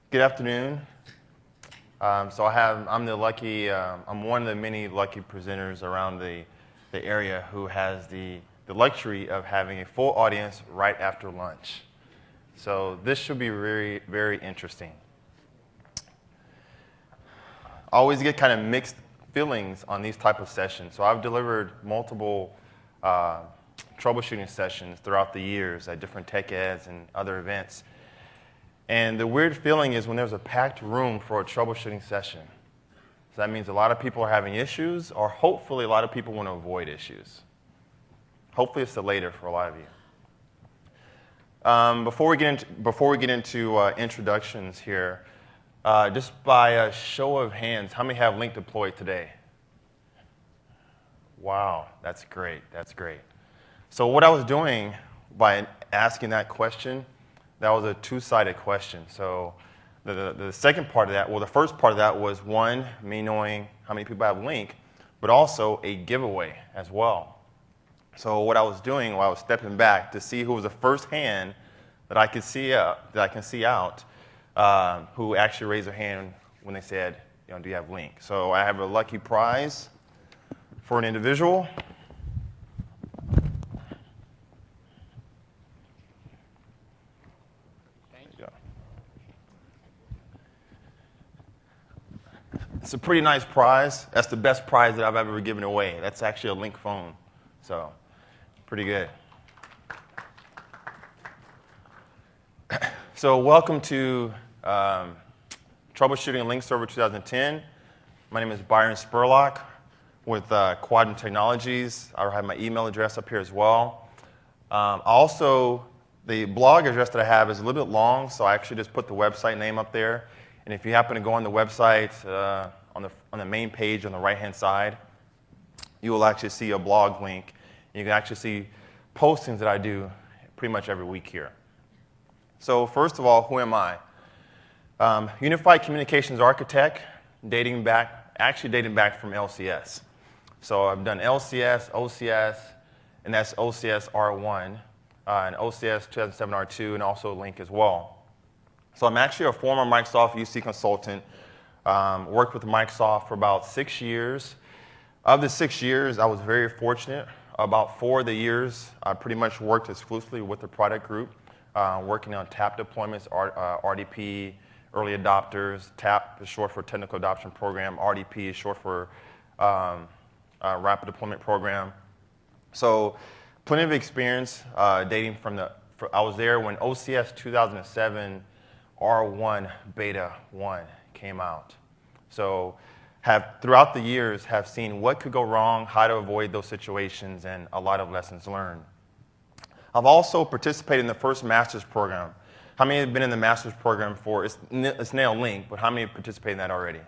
Good afternoon. I'm one of the many lucky presenters around the area who has the luxury of having a full audience right after lunch. So this should be very, very interesting. I always get kind of mixed feelings on these type of sessions. So I've delivered multiple troubleshooting sessions throughout the years at different tech eds and other events. And the weird feeling is when there's a packed room for a troubleshooting session. So that means a lot of people are having issues, or hopefully a lot of people want to avoid issues. Hopefully it's the later for a lot of you. Before we get into introductions here, just by a show of hands, how many have Lync deployed today? Wow, that's great. That's great. So what I was doing by asking that question, that was a two-sided question. So the second part of that, well, the first part of that was, one, me knowing how many people have Lync, but also a giveaway as well. So what I was doing while I was stepping back to see who was the first hand that I can see out, who actually raised their hand when they said, do you have Lync? So I have a lucky prize for an individual. It's a pretty nice prize. That's the best prize that I've ever given away. That's actually a Lync phone. So, pretty good. So, welcome to Troubleshooting Lync Server 2010. My name is Byron Spurlock with Quadrant Technologies. I have my email address up here as well. Also, the blog address that I have is a little bit long, so I actually just put the website name up there. And if you happen to go on the website, on the main page on the right-hand side, you will actually see a blog link. You can actually see postings that I do pretty much every week here. So first of all, who am I? Unified Communications Architect, dating back from LCS. So I've done LCS, OCS, and that's OCS R1, and OCS 2007 R2, and also Lync as well. So I'm actually a former Microsoft UC consultant. Worked with Microsoft for about 6 years. Of the 6 years, I was very fortunate. About 4 of the years, I pretty much worked exclusively with the product group, working on TAP deployments, RDP, early adopters. TAP is short for Technical Adoption Program. RDP is short for Rapid Deployment Program. So plenty of experience dating from I was there when OCS 2007 R1 Beta 1 came out. So throughout the years have seen what could go wrong, how to avoid those situations, and a lot of lessons learned. I've also participated in the first master's program. How many have been in the master's program for, it's now Lync, but how many have participated in that already?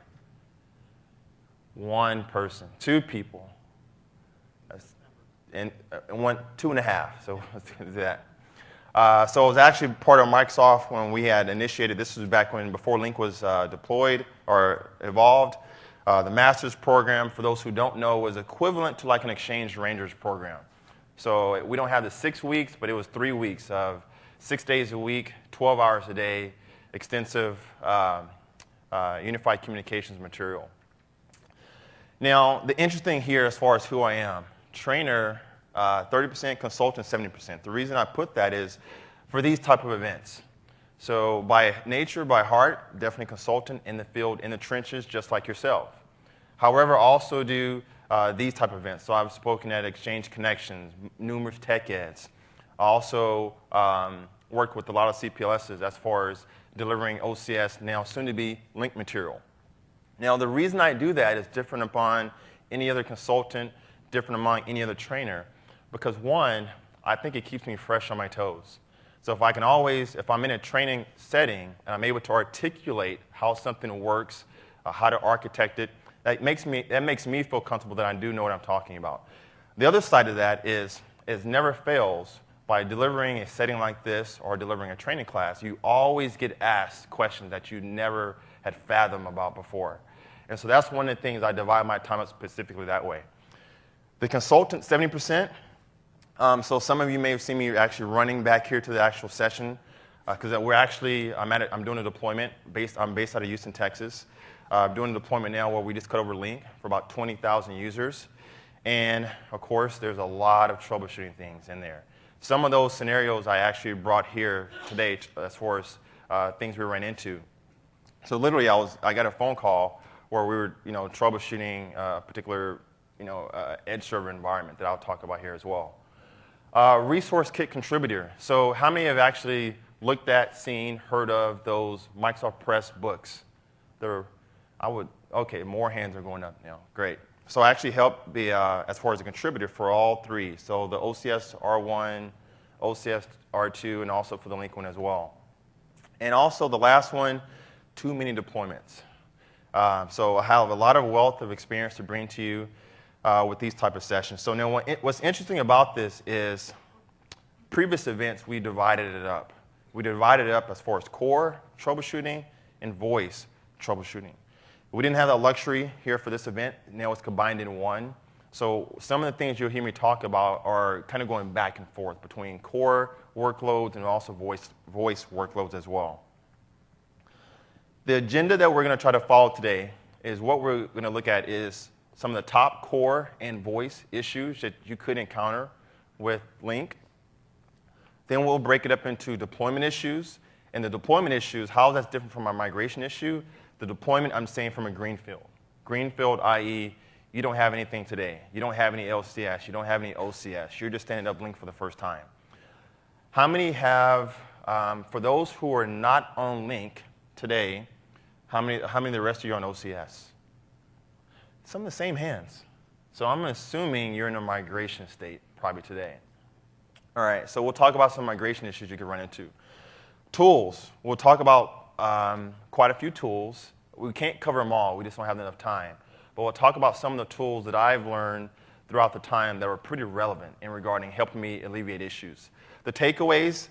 1 person, 2 people, and 2.5, so let's do that. So I was actually part of Microsoft when we had initiated, this was back before Lync was deployed or evolved. The master's program, for those who don't know, was equivalent to like an Exchange Rangers program. So we don't have the 6 weeks, but it was 3 weeks of 6 days a week, 12 hours a day, extensive unified communications material. Now, the interesting here as far as who I am, trainer, 30% consultant, 70%. The reason I put that is for these type of events. So by nature, by heart, definitely consultant in the field, in the trenches, just like yourself. However, I also do these type of events. So I've spoken at Exchange Connections, numerous tech eds. I also work with a lot of CPLSs as far as delivering OCS, now soon to be Lync material. Now the reason I do that is different upon any other consultant, different among any other trainer. Because one, I think it keeps me fresh on my toes. So if I'm in a training setting and I'm able to articulate how something works, how to architect it, that makes me feel comfortable that I do know what I'm talking about. The other side of that is never fails by delivering a setting like this or delivering a training class, you always get asked questions that you never had fathomed about before. And so that's one of the things I divide my time up specifically that way. The consultant, 70%. So some of you may have seen me actually running back here to the actual session. because I'm doing a deployment. I'm based out of Houston, Texas. I'm doing a deployment now where we just cut over Lync for about 20,000 users. And, of course, there's a lot of troubleshooting things in there. Some of those scenarios I actually brought here today as far as things we ran into. So literally, I got a phone call where we were, troubleshooting a particular, edge server environment that I'll talk about here as well. Resource kit contributor. So how many have actually looked at, seen, heard of those Microsoft Press books? Okay, more hands are going up now. Great. So I actually helped as far as a contributor for all three. So the OCS R1, OCS R2, and also for the Lync one as well. And also the last one, too many deployments. So I have a lot of wealth of experience to bring to you with these type of sessions. So now what's interesting about this is previous events, we divided it up. We divided it up as far as core troubleshooting and voice troubleshooting. We didn't have that luxury here for this event. Now it's combined in one. So some of the things you'll hear me talk about are kind of going back and forth between core workloads and also voice workloads as well. The agenda that we're going to try to follow today is what we're going to look at is some of the top core and voice issues that you could encounter with Lync. Then we'll break it up into deployment issues. And the deployment issues, how that's different from our migration issue. The deployment, I'm saying from a greenfield. Greenfield, i.e., you don't have anything today. You don't have any LCS. You don't have any OCS. You're just standing up Lync for the first time. How many have, for those who are not on Lync today, how many of the rest of you are on OCS? Some of the same hands. So I'm assuming you're in a migration state probably today. All right, so we'll talk about some migration issues you could run into. Tools. We'll talk about quite a few tools. We can't cover them all. We just don't have enough time. But we'll talk about some of the tools that I've learned throughout the time that were pretty relevant in regarding helping me alleviate issues. The takeaways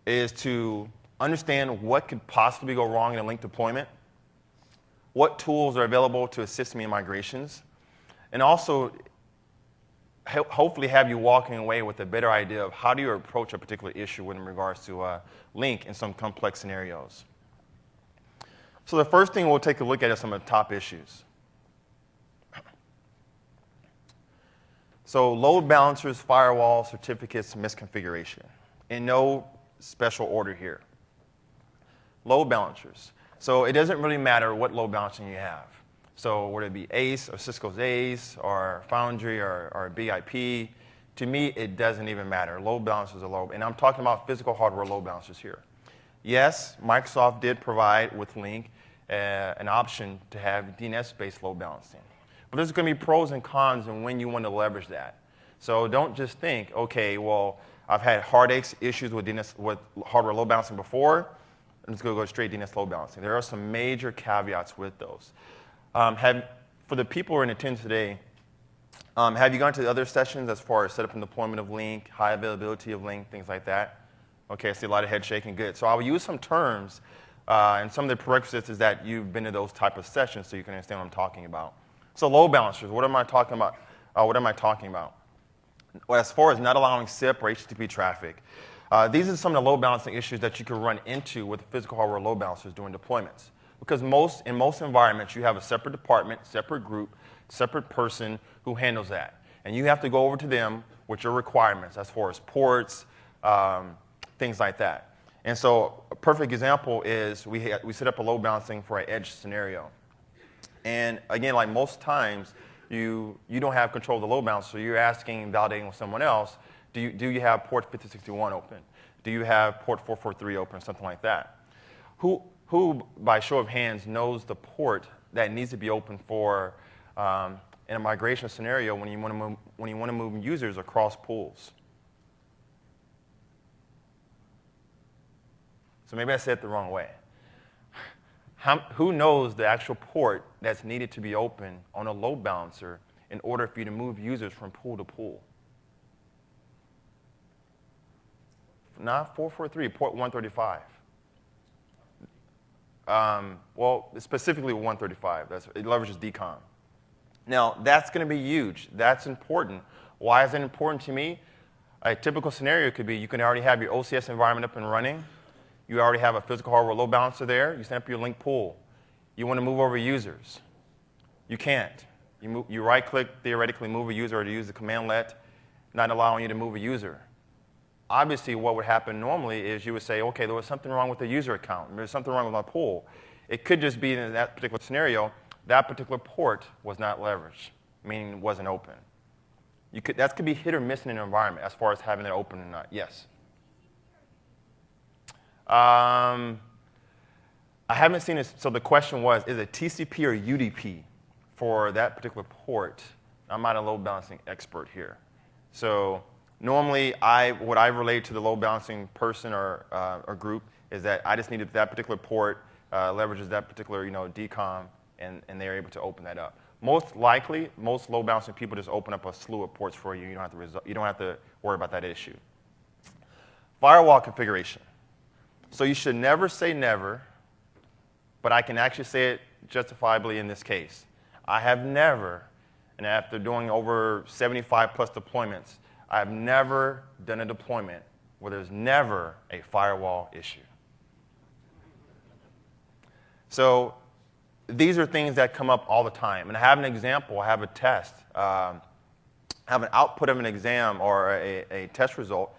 is to understand what could possibly go wrong in a Lync deployment, what tools are available to assist me in migrations, and also hopefully have you walking away with a better idea of how do you approach a particular issue in regards to Lync in some complex scenarios. So the first thing we'll take a look at is some of the top issues. So load balancers, firewall, certificates, misconfiguration. In no special order here. Load balancers. So it doesn't really matter what load balancing you have. So whether it be ACE or Cisco's ACE or Foundry or BIP, to me, it doesn't even matter. Load balancers are load. And I'm talking about physical hardware load balancers here. Yes, Microsoft did provide with Lync an option to have DNS-based load balancing. But there's going to be pros and cons in when you want to leverage that. So don't just think, OK, well, I've had heartaches, issues with hardware load balancing before. I'm just going to go straight DNS load balancing. There are some major caveats with those. For the people who are in attendance today, have you gone to the other sessions as far as setup and deployment of Lync, high availability of Lync, things like that? OK, I see a lot of head shaking. Good. So I will use some terms, and some of the prerequisites is that you've been to those type of sessions so you can understand what I'm talking about. So load balancers, what am I talking about? Well, as far as not allowing SIP or HTTP traffic, these are some of the load balancing issues that you can run into with physical hardware load balancers during deployments. Because in most environments, you have a separate department, separate group, separate person who handles that. And you have to go over to them with your requirements as far as ports, things like that. And so a perfect example is we set up a load balancing for an edge scenario. And again, like most times, you don't have control of the load balancer, so you're asking and validating with someone else, do you have port 5061 open? Do you have port 443 open, or something like that? Who, by show of hands, knows the port that needs to be open for in a migration scenario when you want to move users across pools? So maybe I said it the wrong way. Who knows the actual port that's needed to be open on a load balancer in order for you to move users from pool to pool? Not 443, port 135. Well, specifically 135. It leverages DCOM. Now, that's going to be huge. That's important. Why is it important to me? A typical scenario could be you can already have your OCS environment up and running. You already have a physical hardware load balancer there. You set up your Lync pool. You want to move over users. You can't. You right-click, theoretically move a user, or to use the command let, not allowing you to move a user. Obviously, what would happen normally is you would say, OK, there was something wrong with the user account. There's something wrong with my pool. It could just be in that particular scenario, that particular port was not leveraged, meaning it wasn't open. That could be hit or miss in an environment as far as having it open or not. Yes? I haven't seen it. So the question was, is it TCP or UDP for that particular port? I'm not a load balancing expert here. So normally, what I relate to the load balancing person or group is that I just needed that particular port, leverages that particular DCOM, and they're able to open that up. Most likely, most load balancing people just open up a slew of ports for you. You don't have to worry about that issue. Firewall configuration. So you should never say never, but I can actually say it justifiably in this case. I have never, and after doing over 75 plus deployments, I've never done a deployment where there's never a firewall issue. So these are things that come up all the time. And I have an example. I have a test. I have an output of an exam or a test result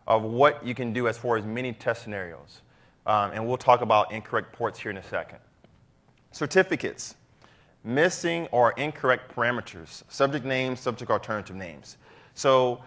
of what you can do as far as many test scenarios. And we'll talk about incorrect ports here in a second. Certificates. Missing or incorrect parameters. Subject names, subject alternative names. So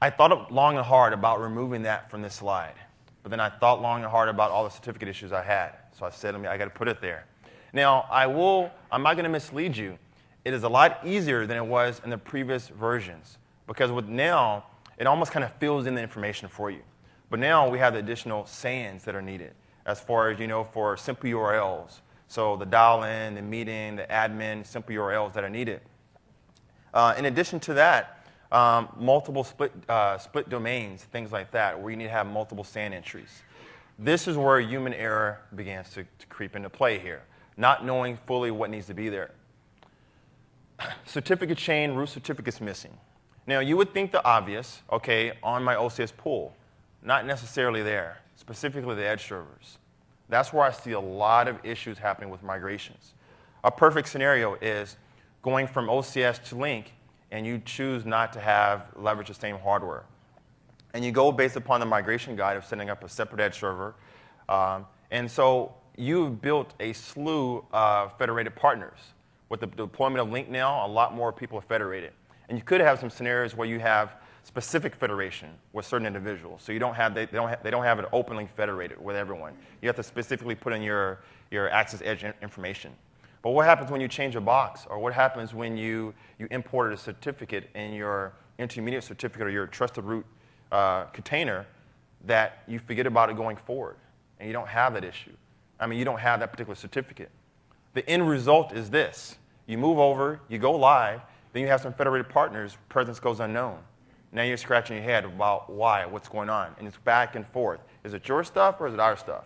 I thought long and hard about removing that from this slide. But then I thought long and hard about all the certificate issues I had. So I said, I got to put it there. Now, I'm not going to mislead you. It is a lot easier than it was in the previous versions. Because with now, it almost kind of fills in the information for you. But now we have the additional sayings that are needed as far as, for simple URLs. So the dial-in, the meeting, the admin, simple URLs that are needed. In addition to that, multiple split domains, things like that, where you need to have multiple SAN entries. This is where human error begins to creep into play here, not knowing fully what needs to be there. Certificate chain, root certificates missing. Now, you would think the obvious, OK, on my OCS pool. Not necessarily there, specifically the edge servers. That's where I see a lot of issues happening with migrations. A perfect scenario is going from OCS to Lync, and you choose not to leverage the same hardware. And you go based upon the migration guide of setting up a separate edge server. And so you've built a slew of federated partners. With the deployment of Lync now, a lot more people are federated. And you could have some scenarios where you have specific federation with certain individuals. So they don't have it openly federated with everyone. You have to specifically put in your access edge information. But what happens when you change a box? Or what happens when you imported a certificate in your intermediate certificate or your trusted root container that you forget about it going forward? And you don't have that issue. You don't have that particular certificate. The end result is this. You move over, you go live, then you have some federated partners, presence goes unknown. Now you're scratching your head about why, what's going on. And it's back and forth. Is it your stuff or is it our stuff?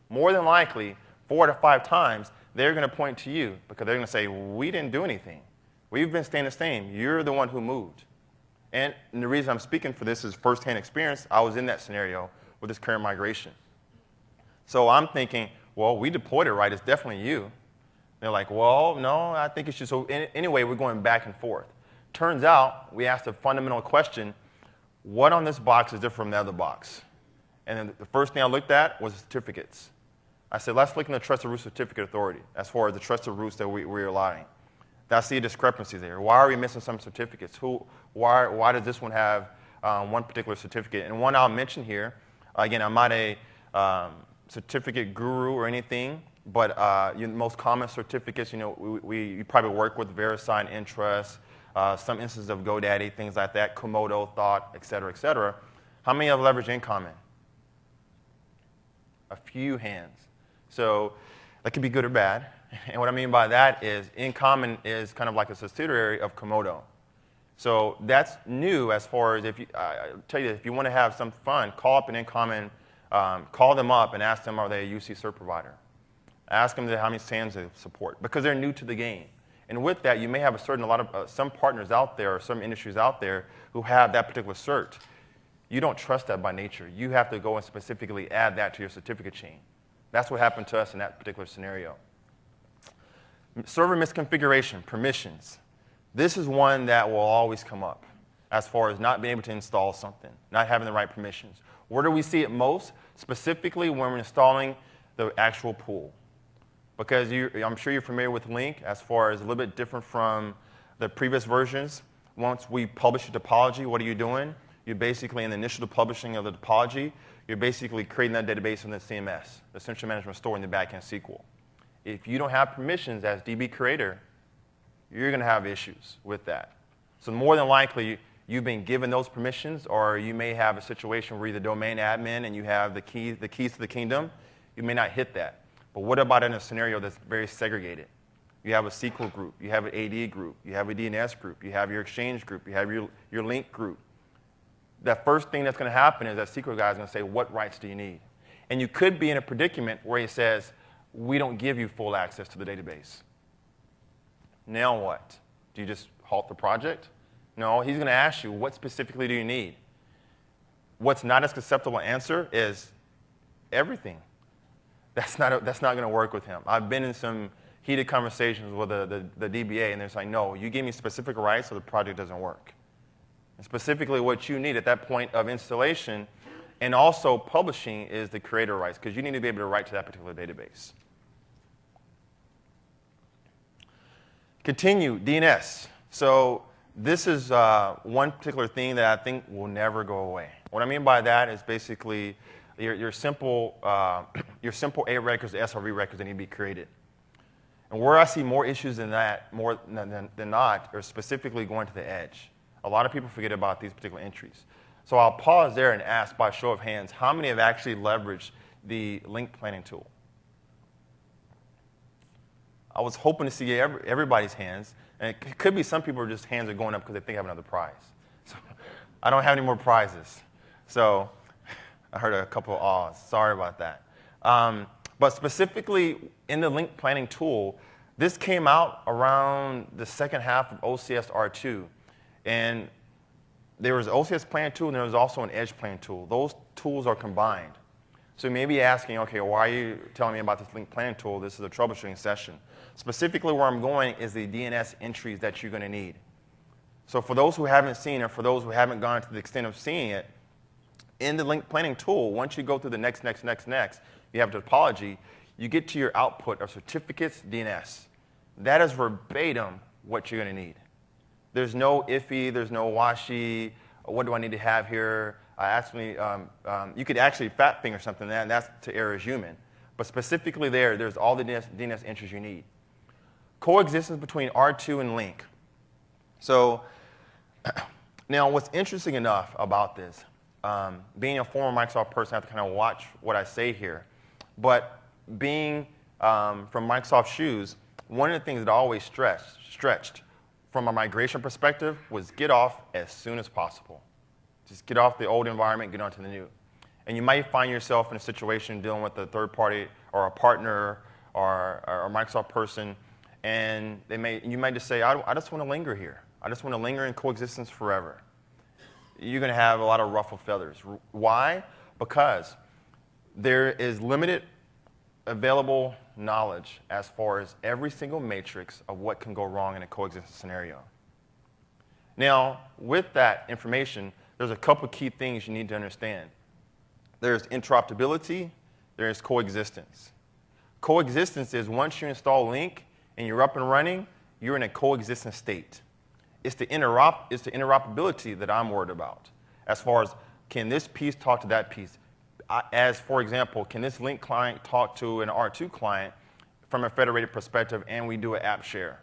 More than likely, 4 to 5 times, they're going to point to you because they're going to say, we didn't do anything. We've been staying the same. You're the one who moved. And the reason I'm speaking for this is firsthand experience. I was in that scenario with this current migration. So I'm thinking, well, we deployed it right. It's definitely you. They're like, well, no, I think it's just. So anyway, we're going back and forth. Turns out, we asked a fundamental question, what on this box is different from the other box? And then the first thing I looked at was certificates. I said, let's look in the trusted root certificate authority as far as the trusted roots that we're allowing. I see a discrepancy there. Why are we missing some certificates? Why does this one have one particular certificate? And one I'll mention here, again, I'm not a certificate guru or anything, but most common certificates, you probably work with VeriSign, Entrust, some instances of GoDaddy, things like that, Komodo, Thought, et cetera, et cetera. How many have leveraged in common? A few hands. So that could be good or bad. And what I mean by that is in common is kind of like a subsidiary of Komodo. So that's new as far as I tell you, if you want to have some fun, call up an in-common, call them up and ask them, are they a UC cert provider? Ask them how many SANs they support because they're new to the game. And with that, you may have some partners out there or some industries out there who have that particular cert. You don't trust that by nature. You have to go and specifically add that to your certificate chain. That's what happened to us in that particular scenario. Server misconfiguration, permissions. This is one that will always come up as far as not being able to install something, not having the right permissions. Where do we see it most? Specifically when we're installing the actual pool. Because I'm sure you're familiar with Lync as far as a little bit different from the previous versions. Once we publish a topology, what are you doing? You're basically, in the initial publishing of the topology, you're basically creating that database in the CMS, the Central Management Store in the backend SQL. If you don't have permissions as DB creator, you're going to have issues with that. So more than likely, you've been given those permissions, or you may have a situation where you're the domain admin and you have the keys to the kingdom. You may not hit that. But what about in a scenario that's very segregated? You have a SQL group, you have an AD group, you have a DNS group, you have your Exchange group, you have your Lync group. That first thing that's going to happen is that SQL guy is going to say, what rights do you need? And you could be in a predicament where he says, we don't give you full access to the database. Now what? Do you just halt the project? No, he's going to ask you, what specifically do you need? What's not an acceptable answer is everything. That's not going to work with him. I've been in some heated conversations with the DBA, and they're like, no, you give me specific rights or the project doesn't work. And specifically what you need at that point of installation and also publishing is the creator rights, because you need to be able to write to that particular database. Continue, DNS. So this is one particular thing that I think will never go away. What I mean by that is basically your simple A records, the SRV records that need to be created. And where I see more issues than that, more than not, are specifically going to the edge. A lot of people forget about these particular entries. So I'll pause there and ask, by show of hands, how many have actually leveraged the Lync planning tool? I was hoping to see everybody's hands. And it could be some people are just hands are going up because they think they have another prize. So I don't have any more prizes. So I heard a couple of ahs. Sorry about that. But specifically in the Lync planning tool, this came out around the second half of OCS R2. And there was an OCS planning tool and there was also an edge planning tool. Those tools are combined. So you may be asking, okay, why are you telling me about this Lync planning tool? This is a troubleshooting session. Specifically where I'm going is the DNS entries that you're going to need. So for those who haven't seen it, for those who haven't gone to the extent of seeing it, in the Lync planning tool, once you go through the next, you have topology, you get to your output of certificates DNS. That is verbatim what you're going to need. There's no iffy, there's no washy, what do I need to have here? You could actually fat finger something, and that's to err as human. But specifically there's all the DNS entries you need. Coexistence between R2 and Lync. So now what's interesting enough about this, being a former Microsoft person, I have to kind of watch what I say here. But being from Microsoft's shoes, one of the things that I always stretched from a migration perspective was get off as soon as possible. Just get off the old environment, get onto the new. And you might find yourself in a situation dealing with a third party or a partner or a Microsoft person, and you might just say, I just want to linger here. I just want to linger in coexistence forever. You're going to have a lot of ruffled feathers. Why? Because there is limited available knowledge as far as every single matrix of what can go wrong in a coexistence scenario. Now, with that information, there's a couple key things you need to understand. There's interoperability, there's coexistence. Coexistence is once you install Lync and you're up and running, you're in a coexistence state. It's the interoperability that I'm worried about. As far as, can this piece talk to that piece? As, for example, can this Lync client talk to an R2 client from a federated perspective and we do an app share?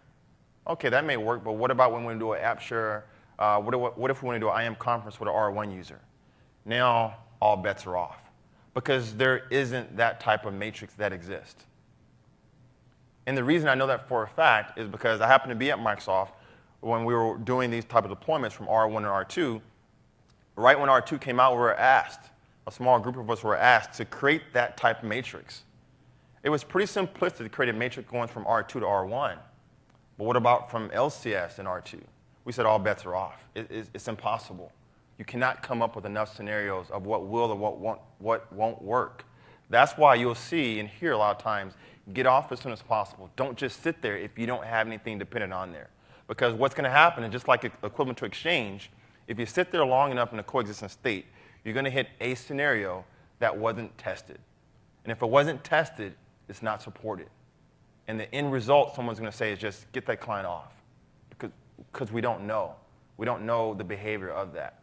Okay, that may work, but what about when we do an app share? What if we want to do an IM conference with an R1 user? Now, all bets are off because there isn't that type of matrix that exists. And the reason I know that for a fact is because I happened to be at Microsoft when we were doing these type of deployments from R1 and R2. Right when R2 came out, we were asked, a small group of us were asked to create that type of matrix. It was pretty simplistic to create a matrix going from R2 to R1. But what about from LCS and R2? We said all bets are off. It's impossible. You cannot come up with enough scenarios of what will or what won't work. That's why you'll see and hear a lot of times, get off as soon as possible. Don't just sit there if you don't have anything dependent on there. Because what's going to happen, and just like equivalent to exchange, if you sit there long enough in a coexistent state, you're going to hit a scenario that wasn't tested. And if it wasn't tested, it's not supported. And the end result someone's going to say is just get that client off, because we don't know. We don't know the behavior of that.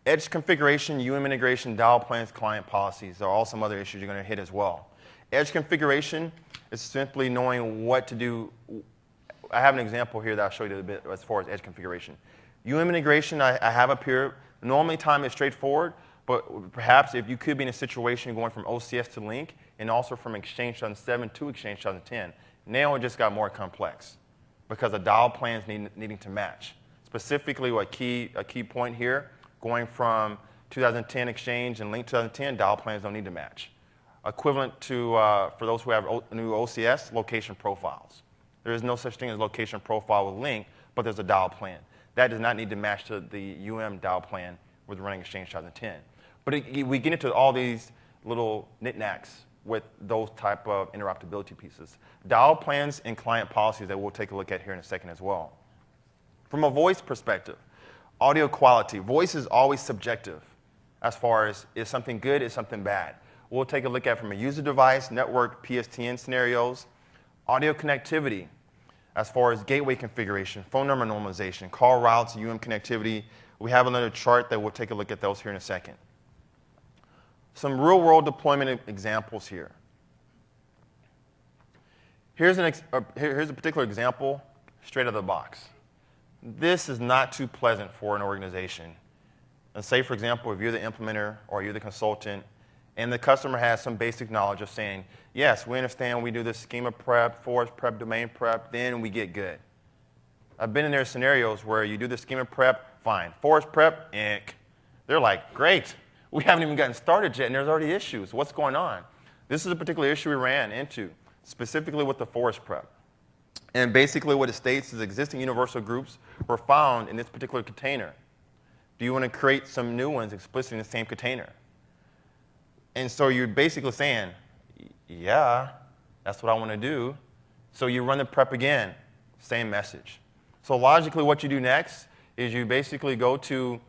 Edge configuration, integration, dial plans, client policies are all some other issues you're going to hit as well. Edge configuration is simply knowing what to do. I have an example here that I'll show you a bit as far as edge configuration. integration I have up here. Normally time is straightforward, but perhaps if you could be in a situation going from OCS to Lync and also from Exchange 2007 to Exchange 2010, now it just got more complex because the dial plans needing to match. Specifically, a key point here, going from 2010 Exchange and Lync 2010, dial plans don't need to match. Equivalent to, for those who have new OCS, location profiles. There is no such thing as location profile with Lync, but there's a dial plan. That does not need to match to the dial plan with running Exchange 2010. But we get into all these little knickknacks with those type of interoperability pieces. Dial plans and client policies that we'll take a look at here in a second as well. From a voice perspective, audio quality. Voice is always subjective as far as is something good, is something bad. We'll take a look at from a user device, network, PSTN scenarios, audio connectivity, as far as gateway configuration, phone number normalization, call routes, connectivity. We have another chart that we'll take a look at those here in a second. Some real-world deployment examples here. Here's a particular example straight out of the box. This is not too pleasant for an organization. Let's say, for example, if you're the implementer or you're the consultant, and the customer has some basic knowledge of saying, yes, we understand we do this schema prep, forest prep, domain prep, then we get good. I've been in their scenarios where you do the schema prep, fine. Forest prep, they're like, great. We haven't even gotten started yet, and there's already issues. What's going on? This is a particular issue we ran into, specifically with the forest prep. And basically what it states is existing universal groups were found in this particular container. Do you want to create some new ones explicitly in the same container? And so you're basically saying, yeah, that's what I want to do. So you run the prep again, same message. So logically what you do next is you basically go to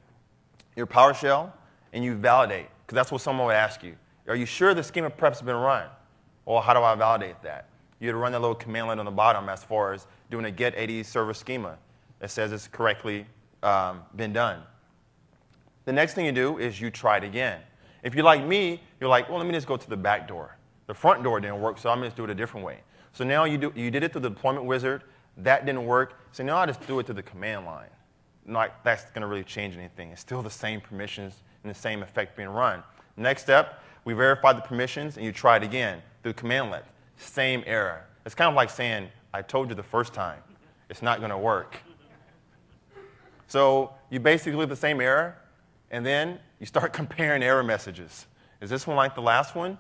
your PowerShell and you validate, because that's what someone would ask you. Are you sure the schema prep's been run? Well, how do I validate that? You'd run that little commandlet on the bottom as far as doing a get AD server schema that says it's correctly been done. The next thing you do is you try it again. If you're like me, you're like, well, let me just go to the back door. The front door didn't work, so I'm going to do it a different way. So now you did it through the deployment wizard. That didn't work, so now I just do it through the command line. Not that's going to really change anything. It's still the same permissions and the same effect being run. Next step, we verify the permissions, and you try it again through commandlet. Same error. It's kind of like saying, I told you the first time. It's not going to work. So you basically do the same error, and then you start comparing error messages. Is this one like the last one?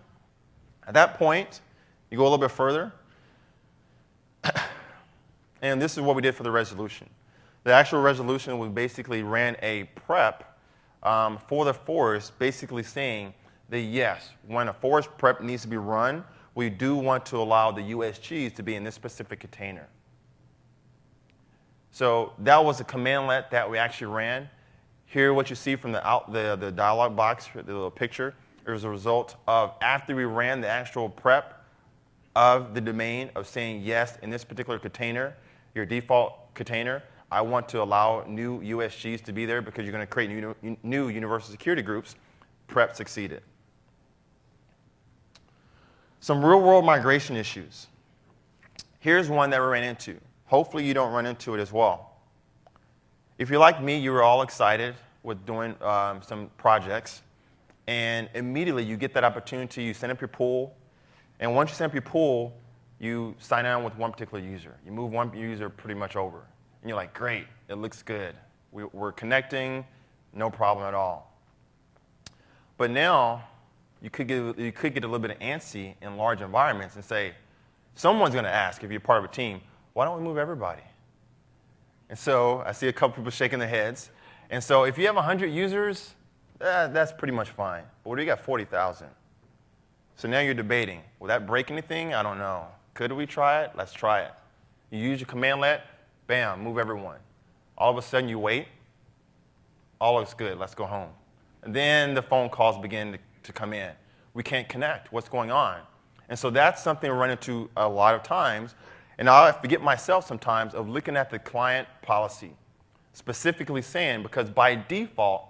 At that point, you go a little bit further. And this is what we did for the resolution. The actual resolution, we basically ran a prep for the forest, basically saying that yes, when a forest prep needs to be run, we do want to allow the USGs to be in this specific container. So that was a commandlet that we actually ran. Here, what you see from the dialog box, the little picture, is a result of after we ran the actual prep of the domain of saying, yes, in this particular container, your default container, I want to allow new USGs to be there because you're going to create new universal security groups. Prep succeeded. Some real-world migration issues. Here's one that we ran into. Hopefully you don't run into it as well. If you're like me, you were all excited with doing some projects, and immediately you get that opportunity, you send up your pool, and once you send up your pool, you sign on with one particular user. You move one user pretty much over, and you're like, great, it looks good. We're connecting, no problem at all. But now, you could get a little bit antsy in large environments and say, someone's going to ask if you're part of a team, why don't we move everybody? And so I see a couple people shaking their heads, And so if you have 100 users, that's pretty much fine. But what do you got 40,000? So now you're debating, will that break anything? I don't know. Could we try it? Let's try it. You use your commandlet, bam, move everyone. All of a sudden you wait, all looks good, let's go home. And then the phone calls begin to come in. We can't connect, what's going on? And so that's something we run into a lot of times. And I forget myself sometimes of looking at the client policy, specifically saying, because by default,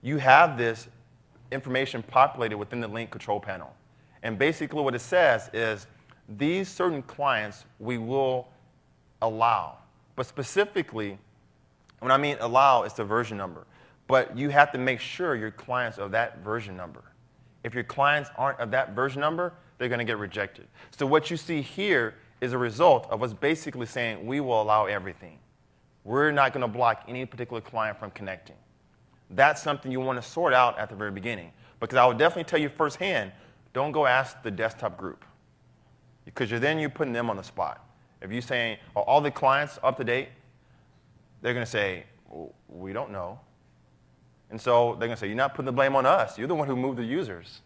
you have this information populated within the Lync control panel. And basically what it says is these certain clients we will allow. But specifically, when I mean allow, it's the version number. But you have to make sure your clients are of that version number. If your clients aren't of that version number, they're going to get rejected. So what you see here is a result of us basically saying we will allow everything. We're not going to block any particular client from connecting. That's something you want to sort out at the very beginning. Because I would definitely tell you firsthand, don't go ask the desktop group. Because you're putting them on the spot. If you're saying, are all the clients up to date? They're going to say, well, we don't know. And so they're going to say, you're not putting the blame on us. You're the one who moved the users.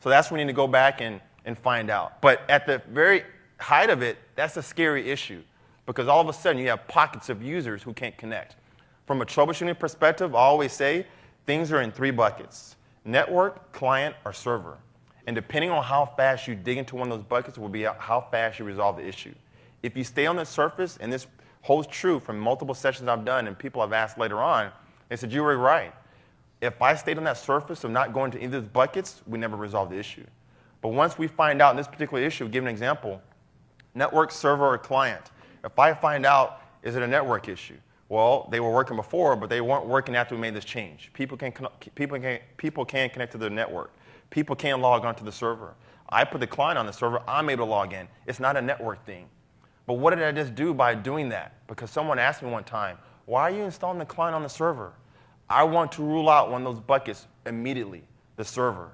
So that's when you need to go back and find out. But at the very height of it, that's a scary issue. Because all of a sudden, you have pockets of users who can't connect. From a troubleshooting perspective, I always say things are in 3 buckets: network, client, or server. And depending on how fast you dig into one of those buckets will be how fast you resolve the issue. If you stay on the surface, and this holds true from multiple sessions I've done and people I've asked later on, they said, you were right. If I stayed on that surface of not going to either of those buckets, we never resolved the issue. But once we find out in this particular issue, give an example, network, server, or client. If I find out, is it a network issue? Well, they were working before, but they weren't working after we made this change. People can connect to the network. People can log onto the server. I put the client on the server. I'm able to log in. It's not a network thing. But what did I just do by doing that? Because someone asked me one time, why are you installing the client on the server? I want to rule out one of those buckets immediately, the server.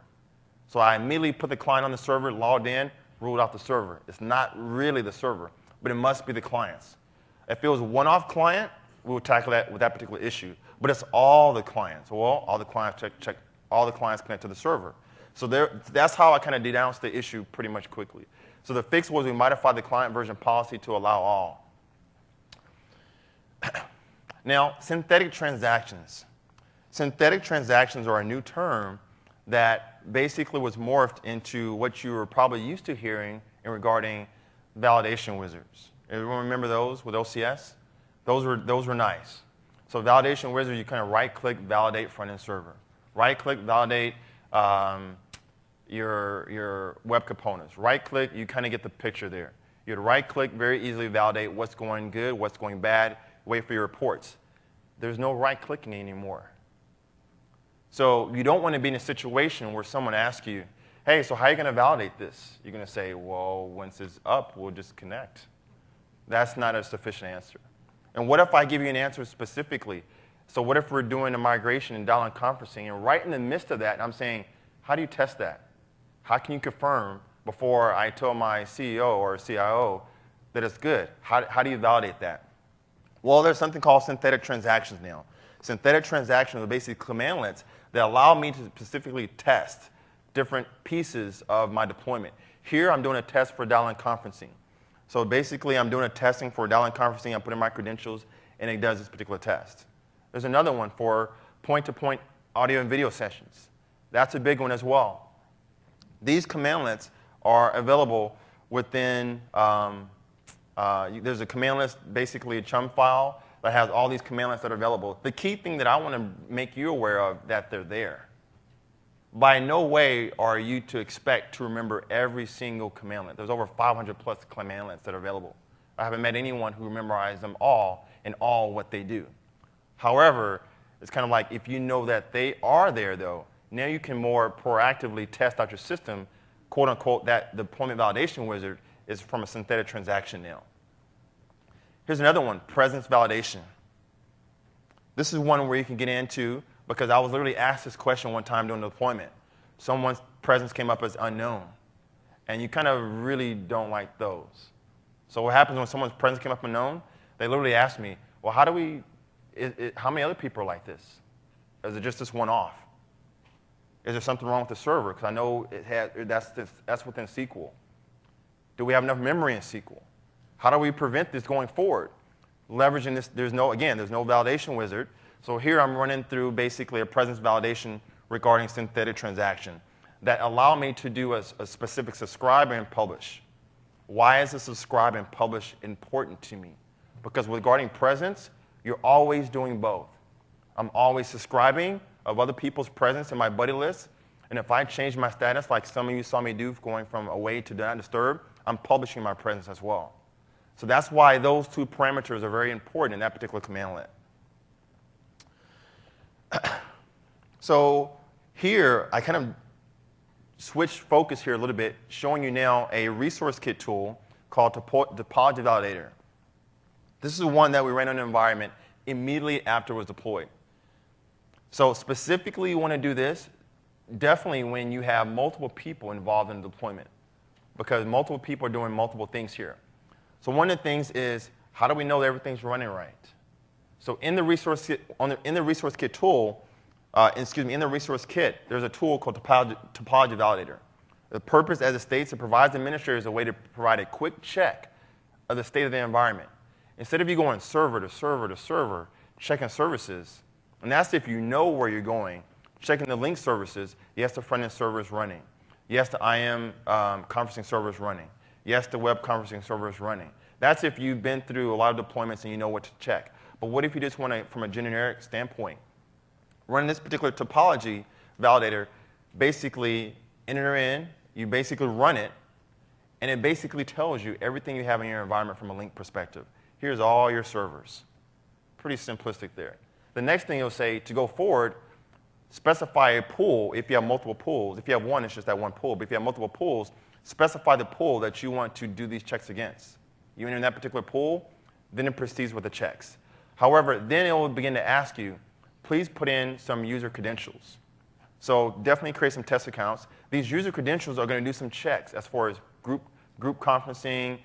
So I immediately put the client on the server, logged in, ruled out the server. It's not really the server, but it must be the clients. If it was a one-off client, we would tackle that with that particular issue. But it's all the clients. Well, all the clients all the clients connect to the server. So that's how I kind of denounced the issue pretty much quickly. So the fix was we modified the client version policy to allow all. Now, synthetic transactions. Synthetic transactions are a new term that basically was morphed into what you were probably used to hearing in regarding validation wizards. Everyone remember those with OCS? Those were nice. So validation wizard, you kind of right-click, validate front-end server. Right-click, validate your web components. Right-click, you kind of get the picture there. You'd right-click, very easily validate what's going good, what's going bad, wait for your reports. There's no right-clicking anymore. So you don't want to be in a situation where someone asks you, hey, so how are you going to validate this? You're going to say, well, once it's up, we'll just connect. That's not a sufficient answer. And what if I give you an answer specifically? So what if we're doing a migration and dial-in conferencing, and right in the midst of that, I'm saying, how do you test that? How can you confirm before I tell my CEO or CIO that it's good? How do you validate that? Well, there's something called synthetic transactions now. Synthetic transactions are basically commandlets that allow me to specifically test different pieces of my deployment. Here, I'm doing a test for dial-in conferencing. So basically, I'm doing a testing for dial-in conferencing. I put in my credentials, and it does this particular test. There's another one for point-to-point audio and video sessions. That's a big one as well. These commandlets are available within, there's a command list, basically a chum file, that has all these commandlets that are available. The key thing that I want to make you aware of, that they're there. By no way are you to expect to remember every single commandlet. There's over 500 plus commandlets that are available. I haven't met anyone who memorized them all and all what they do. However, it's kind of like if you know that they are there, though, now you can more proactively test out your system, quote unquote, that deployment validation wizard is from a synthetic transaction now. Here's another one, presence validation. This is one where you can get into, because I was literally asked this question one time during the deployment. Someone's presence came up as unknown, and you kind of really don't like those. So what happens when someone's presence came up unknown? They literally asked me, well, how do we how many other people are like this? Is it just this one-off? Is there something wrong with the server? Because I know that's within SQL. Do we have enough memory in SQL? How do we prevent this going forward? Leveraging this, there's no validation wizard. So here I'm running through basically a presence validation regarding synthetic transaction that allow me to do a specific subscribe and publish. Why is the subscribe and publish important to me? Because regarding presence, you're always doing both. I'm always subscribing of other people's presence in my buddy list. And if I change my status, like some of you saw me do going from away to do not disturb, I'm publishing my presence as well. So that's why those two parameters are very important in that particular commandlet. So here, I kind of switched focus here a little bit, showing you now a resource kit tool called Topology Validator. This is one that we ran on an environment immediately after it was deployed. So specifically, you want to do this definitely when you have multiple people involved in the deployment, because multiple people are doing multiple things here. So one of the things is, how do we know that everything's running right? So in the resource kit, in the resource kit tool, in the resource kit, there's a tool called Topology Validator. The purpose, as it states, it provides administrators a way to provide a quick check of the state of the environment. Instead of you going server to server to server, checking services, and that's if you know where you're going, checking the Lync services, yes, the front-end server is running. Yes, the IM conferencing server is running. Yes, the web conferencing server is running. That's if you've been through a lot of deployments and you know what to check. But what if you just want to, from a generic standpoint, running this particular topology validator, basically enter in, you basically run it, and it basically tells you everything you have in your environment from a Lync perspective. Here's all your servers. Pretty simplistic there. The next thing it'll say, to go forward, specify a pool if you have multiple pools. If you have one, it's just that one pool. But if you have multiple pools, specify the pool that you want to do these checks against. You enter in that particular pool, then it proceeds with the checks. However, then it will begin to ask you, please put in some user credentials. So definitely create some test accounts. These user credentials are going to do some checks as far as group conferencing,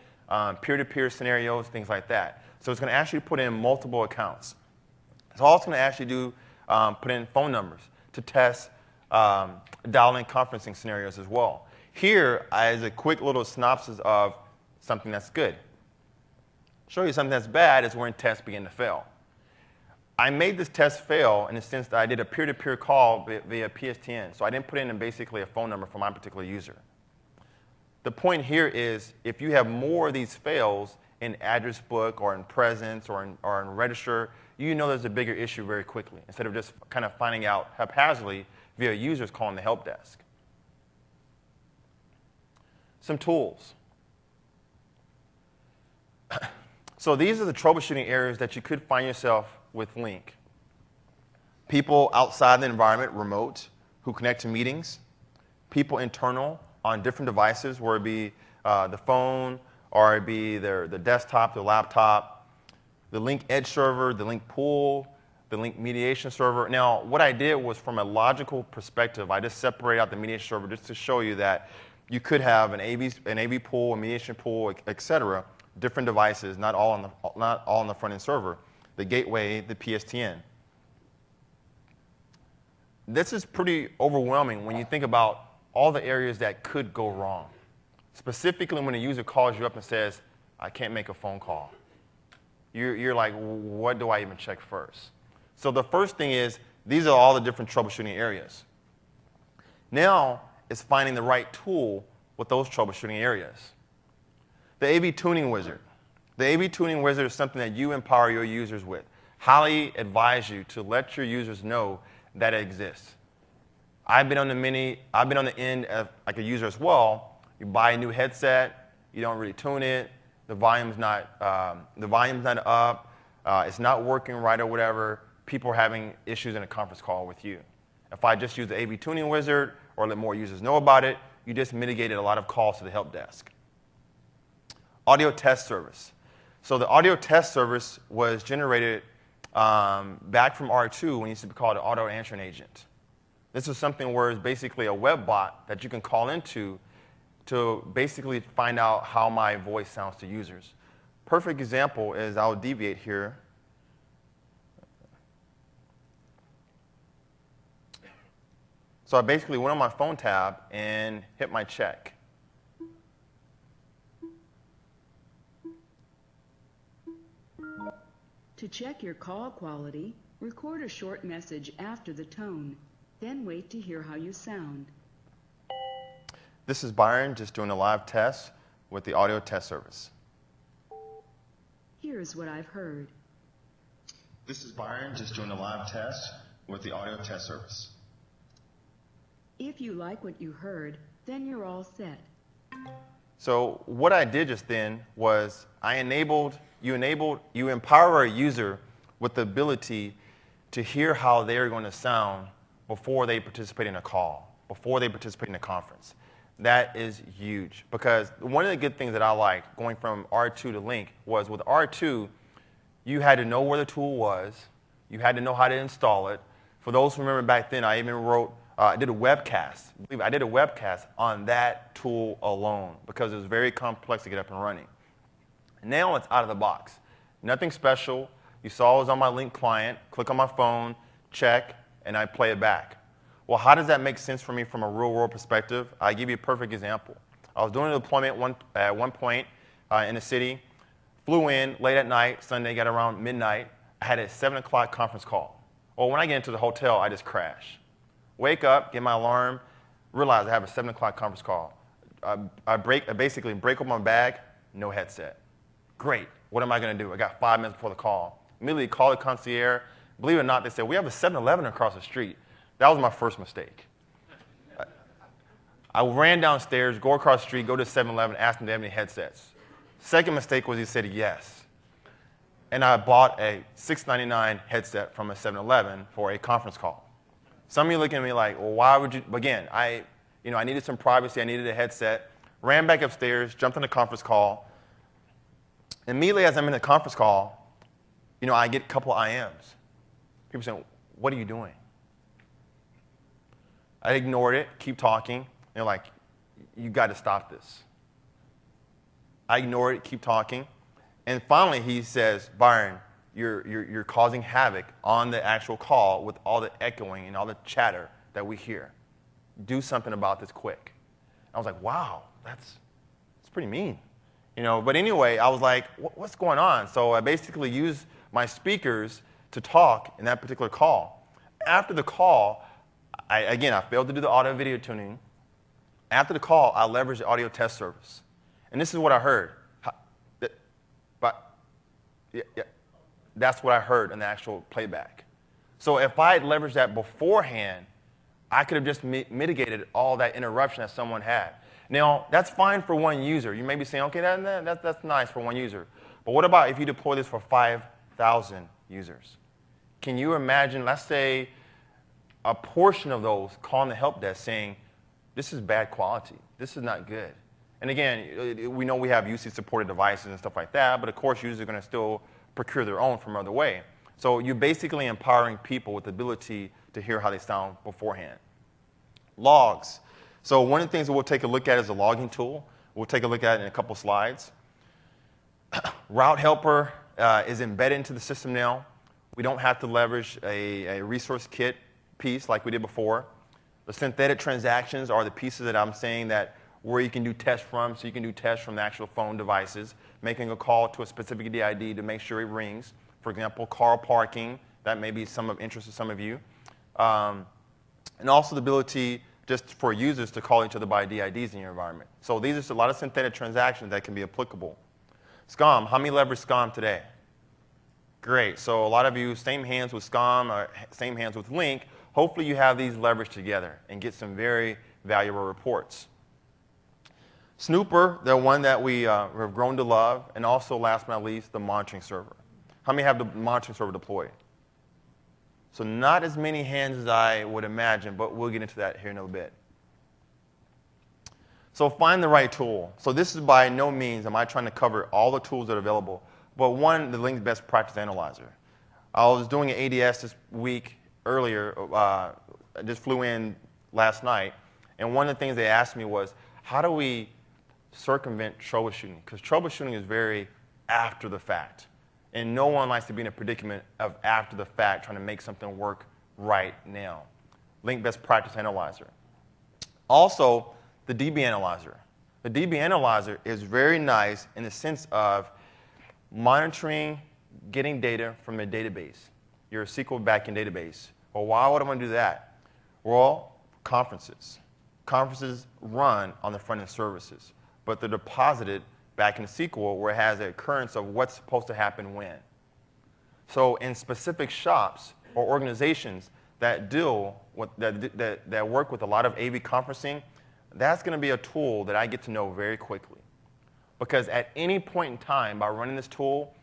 peer-to-peer scenarios, things like that. So it's going to ask you to put in multiple accounts. It's also going to ask you to put in phone numbers to test dial-in conferencing scenarios as well. Here is a quick little synopsis of something that's good. Show you something that's bad is when tests begin to fail. I made this test fail in the sense that I did a peer-to-peer call via PSTN. So I didn't put in basically a phone number for my particular user. The point here is if you have more of these fails in address book or in presence or in register, you know there's a bigger issue very quickly instead of just kind of finding out haphazardly via users calling the help desk. Some tools. So these are the troubleshooting areas that you could find yourself with Lync. People outside the environment, remote, who connect to meetings. People internal on different devices, where it be the phone, or it be the desktop, the laptop, the Lync Edge server, the Lync pool, the Lync mediation server. Now, what I did was from a logical perspective, I just separated out the mediation server just to show you that you could have an AV pool, a mediation pool, et cetera, different devices, not all on the front-end server, the gateway, the PSTN. This is pretty overwhelming when you think about all the areas that could go wrong. Specifically when a user calls you up and says, I can't make a phone call. You're like, what do I even check first? So the first thing is, these are all the different troubleshooting areas. Now, it's finding the right tool with those troubleshooting areas. The AV Tuning Wizard. The AV Tuning Wizard is something that you empower your users with. Highly advise you to let your users know that it exists. I've been on the end of like a user as well. You buy a new headset, you don't really tune it, the volume's not up, it's not working right or whatever. People are having issues in a conference call with you. If I just use the AV Tuning Wizard or let more users know about it, you just mitigated a lot of calls to the help desk. Audio test service. So the audio test service was generated back from R2 when it used to be called an auto answering agent. This is something where it's basically a web bot that you can call into to basically find out how my voice sounds to users. Perfect example is, I'll deviate here. So I basically went on my phone tab and hit my check. To check your call quality, record a short message after the tone, then wait to hear how you sound. This is Byron just doing a live test with the audio test service. Here's what I've heard. This is Byron just doing a live test with the audio test service. If you like what you heard, then you're all set. So what I did just then was you empower a user with the ability to hear how they're going to sound before they participate in a call, before they participate in a conference. That is huge, because one of the good things that I liked going from R2 to Lync was with R2, you had to know where the tool was. You had to know how to install it. For those who remember back then, I even I did a webcast. I did a webcast on that tool alone because it was very complex to get up and running. Now it's out of the box. Nothing special. You saw it was on my Lync client. Click on my phone, check, and I play it back. Well, how does that make sense for me from a real-world perspective? I'll give you a perfect example. I was doing a deployment at one point in the city, flew in late at night, Sunday, got around midnight. I had a 7 o'clock conference call. Well, when I get into the hotel, I just crash. Wake up, get my alarm, realize I have a 7 o'clock conference call. I basically break open my bag, no headset. Great. What am I going to do? I got 5 minutes before the call. Immediately call the concierge. Believe it or not, they said, we have a 7-Eleven across the street. That was my first mistake. I ran downstairs, go across the street, go to 7-Eleven, ask them if they have any headsets. Second mistake was he said yes. And I bought a $6.99 headset from a 7-Eleven for a conference call. Some of you looking at me like, well, why would you? Again, I needed some privacy. I needed a headset. Ran back upstairs, jumped on the conference call. Immediately as I'm in the conference call, I get a couple of IMs. People saying, what are you doing? I ignored it, keep talking. They're like, you got to stop this. I ignored it, keep talking. And finally he says, Byron, you're causing havoc on the actual call with all the echoing and all the chatter that we hear. Do something about this quick. I was like, wow, that's pretty mean. But anyway, I was like, what's going on? So I basically used my speakers to talk in that particular call. After the call, I failed to do the audio video tuning. After the call, I leveraged the audio test service. And this is what I heard. That's what I heard in the actual playback. So if I had leveraged that beforehand, I could have just mitigated all that interruption that someone had. Now, that's fine for one user. You may be saying, okay, that's nice for one user. But what about if you deploy this for 5,000 users? Can you imagine, let's say, a portion of those calling the help desk saying, this is bad quality. This is not good. And again, we know we have UC-supported devices and stuff like that, but of course users are going to still procure their own from another way. So you're basically empowering people with the ability to hear how they sound beforehand. Logs. So one of the things that we'll take a look at is a logging tool. We'll take a look at it in a couple slides. Route Helper is embedded into the system now. We don't have to leverage a resource kit piece like we did before. The synthetic transactions are the pieces that I'm saying that where you can do tests from, so you can do tests from the actual phone devices, making a call to a specific DID to make sure it rings. For example, car parking, that may be some of interest to some of you. And also the ability just for users to call each other by DIDs in your environment. So these are a lot of synthetic transactions that can be applicable. SCOM, how many leverage SCOM today? Great, so a lot of you, same hands with SCOM, or same hands with Lync. Hopefully you have these leveraged together and get some very valuable reports. Snooper, the one that we have grown to love, and also last but not least, the monitoring server. How many have the monitoring server deployed? So not as many hands as I would imagine, but we'll get into that here in a bit. So find the right tool. So this is by no means am I trying to cover all the tools that are available, but one, the Lync Best Practice Analyzer. I was doing an ADS this week earlier. I just flew in last night, and one of the things they asked me was, how do we circumvent troubleshooting? Because troubleshooting is very after the fact. And no one likes to be in a predicament of after the fact trying to make something work right now. Lync Best Practice Analyzer. Also, the DB Analyzer. The DB Analyzer is very nice in the sense of monitoring, getting data from a database, your SQL backend database. Well, why would I want to do that? Well, conferences. Conferences run on the front-end services, but they're deposited back in SQL where it has the occurrence of what's supposed to happen when. So in specific shops or organizations that deal with, that work with a lot of AV conferencing, that's going to be a tool that I get to know very quickly. Because at any point in time, by running this tool,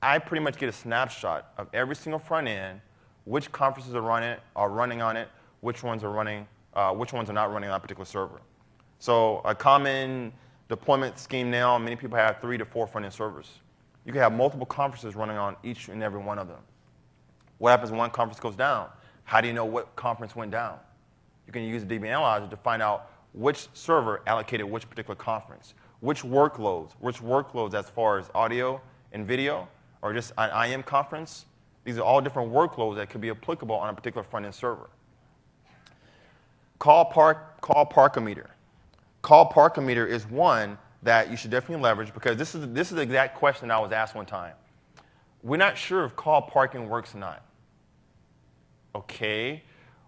I pretty much get a snapshot of every single front end, which conferences are running on it, which ones are not running on a particular server. So a common deployment scheme now, many people have 3 to 4 front end servers. You can have multiple conferences running on each and every one of them. What happens when one conference goes down? How do you know what conference went down? You can use the DB Analyzer to find out which server allocated which particular conference, which workloads as far as audio and video, or just an IM conference. These are all different workloads that could be applicable on a particular front-end server. Call Parkometer. Call Parkometer is one that you should definitely leverage because this is the exact question I was asked one time. We're not sure if call parking works or not. Okay,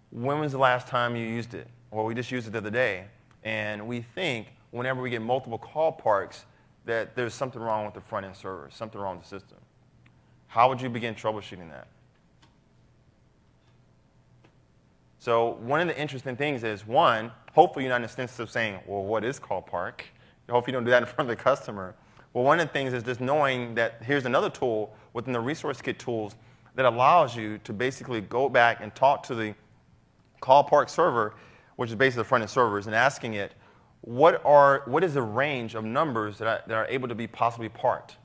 when was the last time you used it? Well, we just used it the other day. And we think whenever we get multiple call parks that there's something wrong with the front-end server, something wrong with the system. How would you begin troubleshooting that? So one of the interesting things is, one, hopefully you're not in a sense of saying, well, what is call park? Hopefully you don't do that in front of the customer. Well, one of the things is just knowing that here's another tool within the resource kit tools that allows you to basically go back and talk to the call park server, which is basically the front-end servers, and asking it, what is the range of numbers that are able to be possibly parked?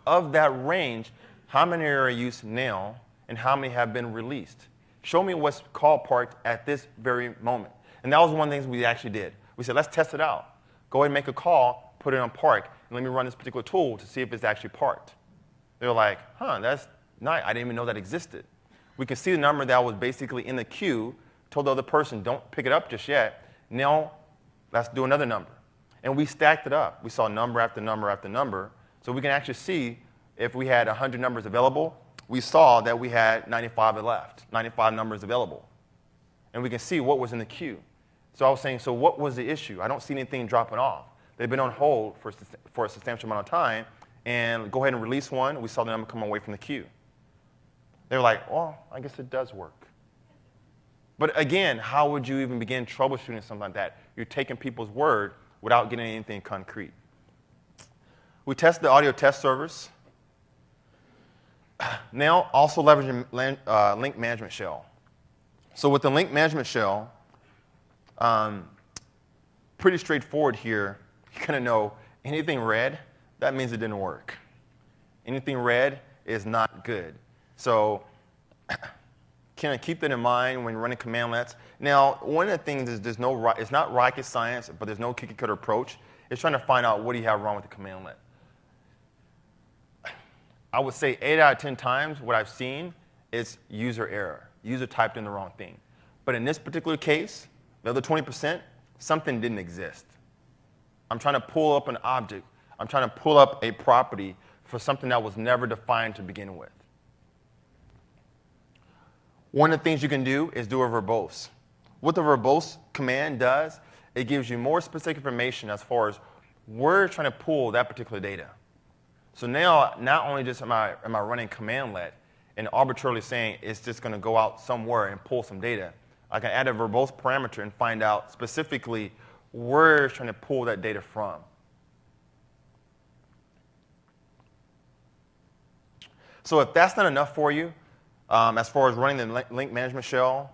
Of that range, how many are in use now, and how many have been released? Show me what's call parked at this very moment. And that was one of the things we actually did. We said, let's test it out. Go ahead and make a call, put it on park, and let me run this particular tool to see if it's actually parked. They were like, that's nice. I didn't even know that existed. We could see the number that was basically in the queue, told the other person, don't pick it up just yet. Now, let's do another number. And we stacked it up. We saw number after number after number. So we can actually see if we had 100 numbers available, we saw that we had 95 left, 95 numbers available. And we can see what was in the queue. So I was saying, so what was the issue? I don't see anything dropping off. They've been on hold for a substantial amount of time. And go ahead and release one. We saw the number come away from the queue. They were like, well, I guess it does work. But again, how would you even begin troubleshooting something like that? You're taking people's word without getting anything concrete. We tested the audio test servers. Now, also leveraging Lync Management Shell. So with the Lync Management Shell, pretty straightforward here. You're going to know anything red, that means it didn't work. Anything red is not good. So kind of keep that in mind when you're running commandlets. Now, one of the things is it's not rocket science, but there's no cookie-cutter approach. It's trying to find out what do you have wrong with the commandlet. I would say 8 out of 10 times what I've seen is user error. User typed in the wrong thing. But in this particular case, the other 20%, something didn't exist. I'm trying to pull up an object. I'm trying to pull up a property for something that was never defined to begin with. One of the things you can do is do a verbose. What the verbose command does, it gives you more specific information as far as where you're trying to pull that particular data. So now, not only just am I running commandlet and arbitrarily saying it's just going to go out somewhere and pull some data, I can add a verbose parameter and find out specifically where it's trying to pull that data from. So if that's not enough for you, as far as running the Lync Management Shell,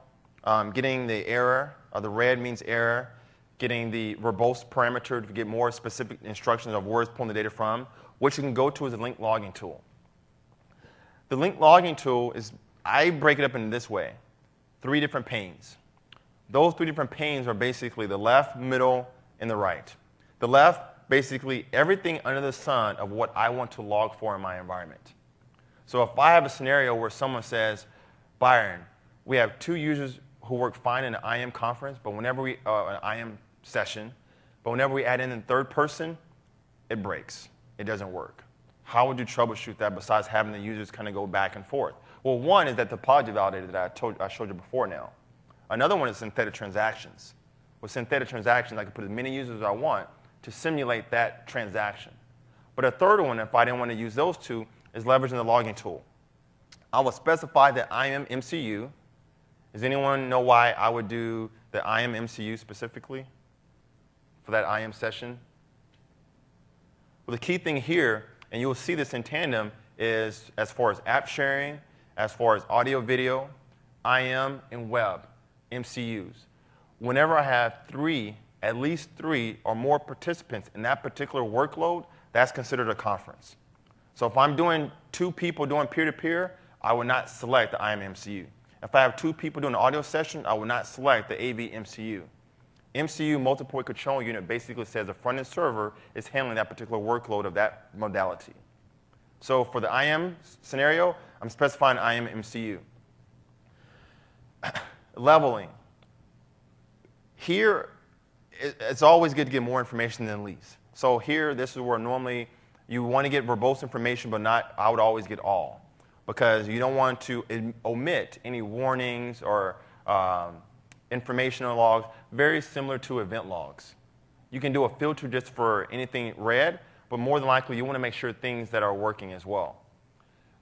getting the error, the red means error, getting the verbose parameter to get more specific instructions of where it's pulling the data from, what you can go to is the Lync logging tool. The Lync logging tool is, I break it up in this way, 3 different panes. Those 3 different panes are basically the left, middle, and the right. The left, basically everything under the sun of what I want to log for in my environment. So if I have a scenario where someone says, Byron, we have 2 users who work fine in an IM conference, but whenever we, an IM session, but whenever we add in a third person, it breaks. It doesn't work. How would you troubleshoot that besides having the users kind of go back and forth? Well, one is that topology validator that I showed you before now. Another one is synthetic transactions. With synthetic transactions, I can put as many users as I want to simulate that transaction. But a third one, if I didn't want to use those two, is leveraging the logging tool. I will specify the IM MCU. Does anyone know why I would do the IM MCU specifically for that IM session? Well, the key thing here, and you'll see this in tandem, is as far as app sharing, as far as audio, video, IM, and web, MCUs. Whenever I have at least three or more participants in that particular workload, that's considered a conference. So if I'm doing 2 people doing peer-to-peer, I would not select the IM MCU. If I have 2 people doing an audio session, I would not select the AV MCU. MCU, multi-point control unit, basically says the front-end server is handling that particular workload of that modality. So for the IM scenario, I'm specifying IM MCU. Leveling. Here, it's always good to get more information than least. So here, this is where normally you want to get verbose information, but not, I would always get all, because you don't want to omit any warnings or informational logs, very similar to event logs. You can do a filter just for anything red, but more than likely, you want to make sure things that are working as well.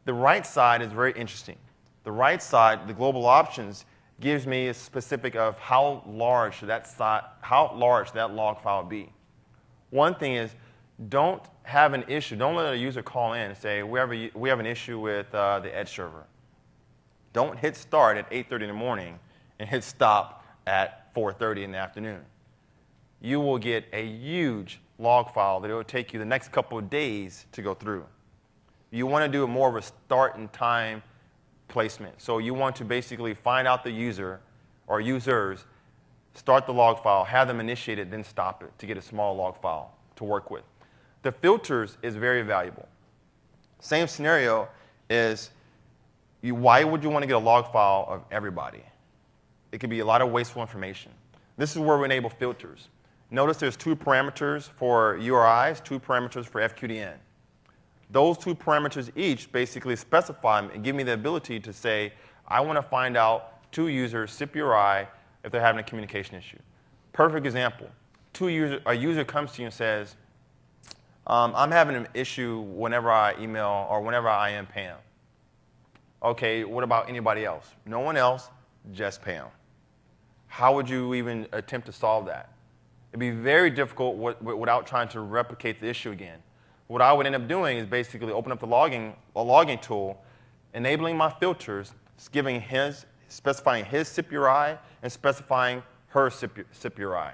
The right side is very interesting. The right side, the global options, gives me a specific of how large that log file be. One thing is, don't have an issue. Don't let a user call in and say, we have an issue with the Edge server. Don't hit start at 8:30 in the morning and hit stop at 4:30 in the afternoon. You will get a huge log file that it will take you the next couple of days to go through. You want to do more of a start and time placement. So you want to basically find out the user or users, start the log file, have them initiate it, then stop it to get a small log file to work with. The filters is very valuable. Same scenario is, why would you want to get a log file of everybody? It could be a lot of wasteful information. This is where we enable filters. Notice there's 2 parameters for URIs, 2 parameters for FQDN. Those 2 parameters each basically specify and give me the ability to say, I want to find out 2 users, SIP URI, if they're having a communication issue. Perfect example. A user comes to you and says, I'm having an issue whenever I email or whenever I IM Pam. Okay, what about anybody else? No one else, just Pam. How would you even attempt to solve that? It'd be very difficult without trying to replicate the issue again. What I would end up doing is basically open up the logging tool, enabling my filters, specifying his SIP URI and specifying her SIP URI.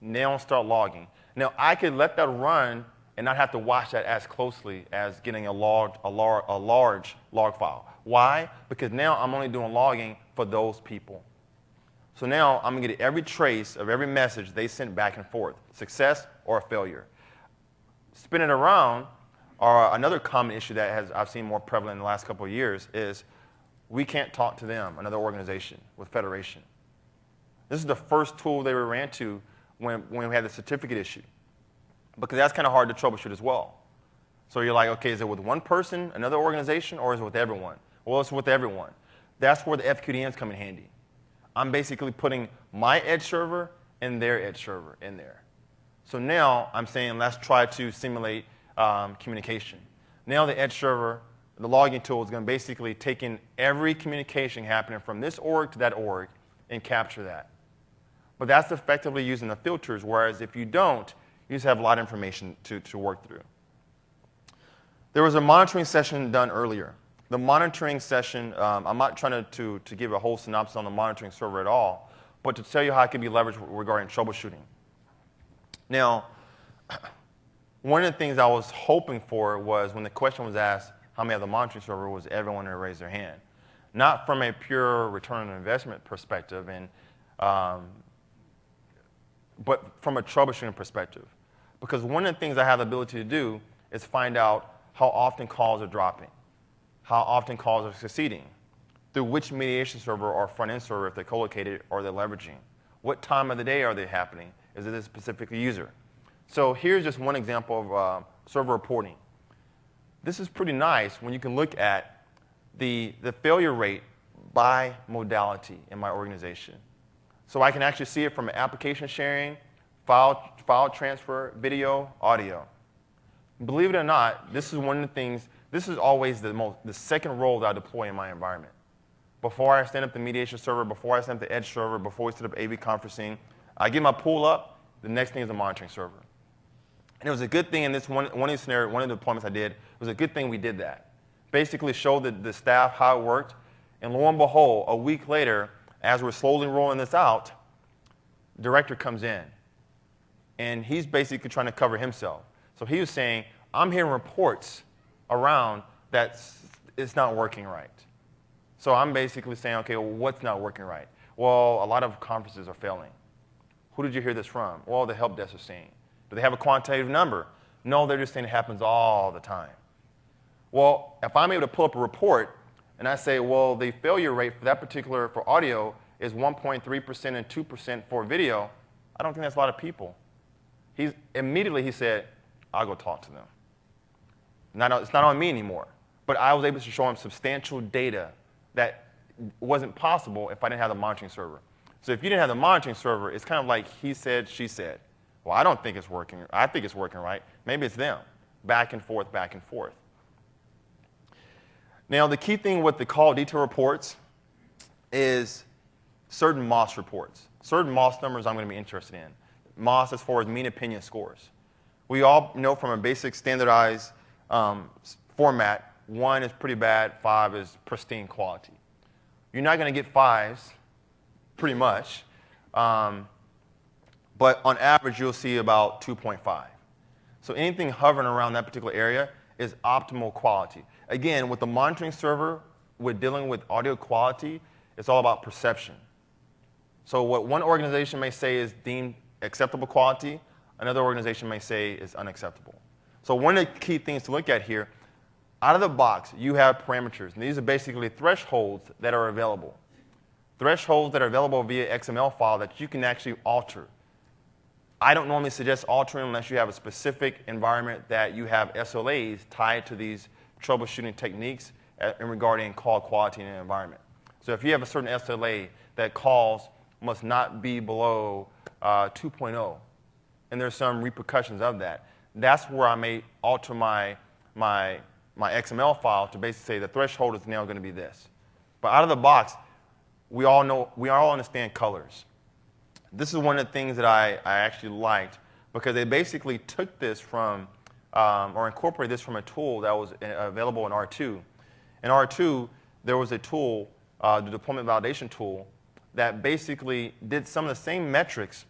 Now start logging. Now I could let that run and not have to watch that as closely as getting a large log file. Why? Because now I'm only doing logging for those people. So now I'm going to get every trace of every message they sent back and forth, success or failure. Spin it around, or another common issue that I've seen more prevalent in the last couple of years is we can't talk to them, another organization with federation. This is the first tool they ran to when we had the certificate issue, because that's kind of hard to troubleshoot as well. So you're like, okay, is it with one person, another organization, or is it with everyone? Well, it's with everyone. That's where the FQDNs come in handy. I'm basically putting my Edge server and their Edge server in there. So now I'm saying let's try to simulate communication. Now the Edge server, the logging tool, is going to basically take in every communication happening from this org to that org and capture that. But that's effectively using the filters, whereas if you don't, you just have a lot of information to work through. There was a monitoring session done earlier. The monitoring session, I'm not trying to give a whole synopsis on the monitoring server at all, but to tell you how it can be leveraged regarding troubleshooting. Now, one of the things I was hoping for was when the question was asked, how many of the monitoring server, was everyone to raise their hand. Not from a pure return on investment perspective, but from a troubleshooting perspective. Because one of the things I have the ability to do is find out how often calls are dropping, how often calls are succeeding, through which mediation server or front-end server, if they're co-located, are they leveraging? What time of the day are they happening? Is it a specific user? So here's just one example of server reporting. This is pretty nice when you can look at the failure rate by modality in my organization. So I can actually see it from application sharing, file transfer, video, audio. Believe it or not, this is one of the things, this is always the second role that I deploy in my environment. Before I stand up the mediation server, before I stand up the edge server, before we set up AV conferencing, I get my pool up, the next thing is the monitoring server. And it was a good thing in this one of the scenarios, one of the deployments I did, it was a good thing we did that. Basically showed the staff how it worked, and lo and behold, a week later, as we're slowly rolling this out, the director comes in, and he's basically trying to cover himself. So he was saying, I'm hearing reports around that it's not working right. So I'm basically saying, okay, well, what's not working right? Well, a lot of conferences are failing. Who did you hear this from? Well, the help desk is saying. Do they have a quantitative number? No, they're just saying it happens all the time. Well, if I'm able to pull up a report and I say, well, the failure rate for that particular, for audio, is 1.3% and 2% for video, I don't think that's a lot of people. Immediately he said, I'll go talk to them. It's not on me anymore. But I was able to show him substantial data that wasn't possible if I didn't have the monitoring server. So if you didn't have the monitoring server, it's kind of like he said, she said. Well, I don't think it's working. I think it's working right. Maybe it's them. Back and forth, back and forth. Now, the key thing with the call detail reports is certain MOS reports. Certain MOS numbers I'm going to be interested in. MOS as far as mean opinion scores. We all know from a basic standardized format, 1 is pretty bad, 5 is pristine quality. You're not going to get 5s, pretty much. But on average, you'll see about 2.5. So anything hovering around that particular area is optimal quality. Again, with the monitoring server, we're dealing with audio quality. It's all about perception. So what one organization may say is deemed acceptable quality, another organization may say is unacceptable. So one of the key things to look at here, out of the box, you have parameters. And these are basically thresholds that are available. Thresholds that are available via XML file that you can actually alter. I don't normally suggest altering unless you have a specific environment that you have SLAs tied to these troubleshooting techniques in regarding call quality in an environment. So if you have a certain SLA that calls must not be below 2.0, and there's some repercussions of that, that's where I may alter my XML file to basically say the threshold is now going to be this. But out of the box, we all understand colors. This is one of the things that I actually liked because they basically took this from, or incorporated this from a tool that was available in R2. In R2, there was a tool, the deployment validation tool, that basically did some of the same metrics,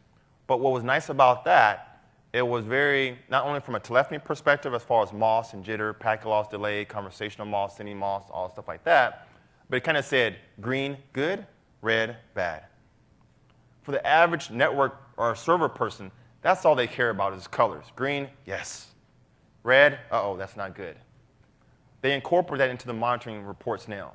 but what was nice about that, it was very, not only from a telephony perspective as far as MOS and jitter, packet loss, delay, conversational MOS, sending MOS, all stuff like that, but it kind of said green, good, red, bad. For the average network or server person, that's all they care about is colors. Green, yes. Red, uh-oh, that's not good. They incorporate that into the monitoring reports now.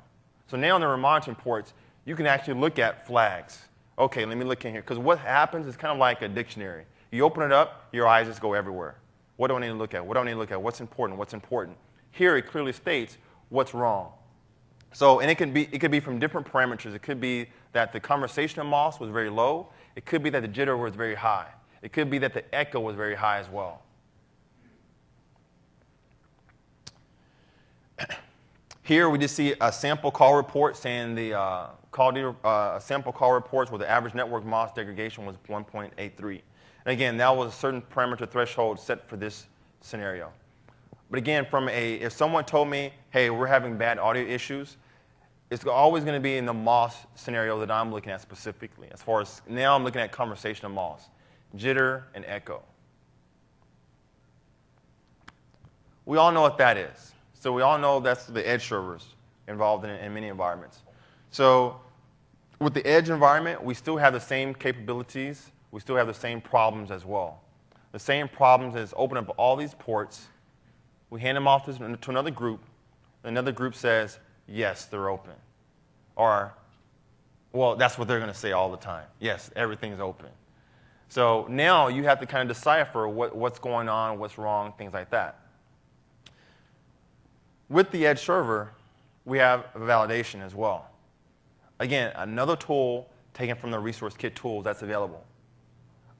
So now in the monitoring reports, you can actually look at flags. Okay, let me look in here. Because what happens is kind of like a dictionary. You open it up, your eyes just go everywhere. What do I need to look at? What do I need to look at? What's important? What's important? Here it clearly states what's wrong. So, and it could be from different parameters. It could be that the conversational MOS was very low. It could be that the jitter was very high. It could be that the echo was very high as well. Here we just see a sample call report saying the sample call reports where the average network MOS degradation was 1.83. And again, that was a certain parameter threshold set for this scenario. But again, if someone told me, hey, we're having bad audio issues, it's always going to be in the MOS scenario that I'm looking at specifically. As far as now I'm looking at conversational MOS, jitter and echo. We all know what that is. So we all know that's the edge servers involved in many environments. So with the edge environment, we still have the same capabilities. We still have the same problems as well. The same problems is open up all these ports. We hand them off to another group. Another group says, yes, they're open. Or, well, that's what they're going to say all the time. Yes, everything's open. So now you have to kind of decipher what's going on, what's wrong, things like that. With the Edge server, we have validation as well. Again, another tool taken from the resource kit tools that's available.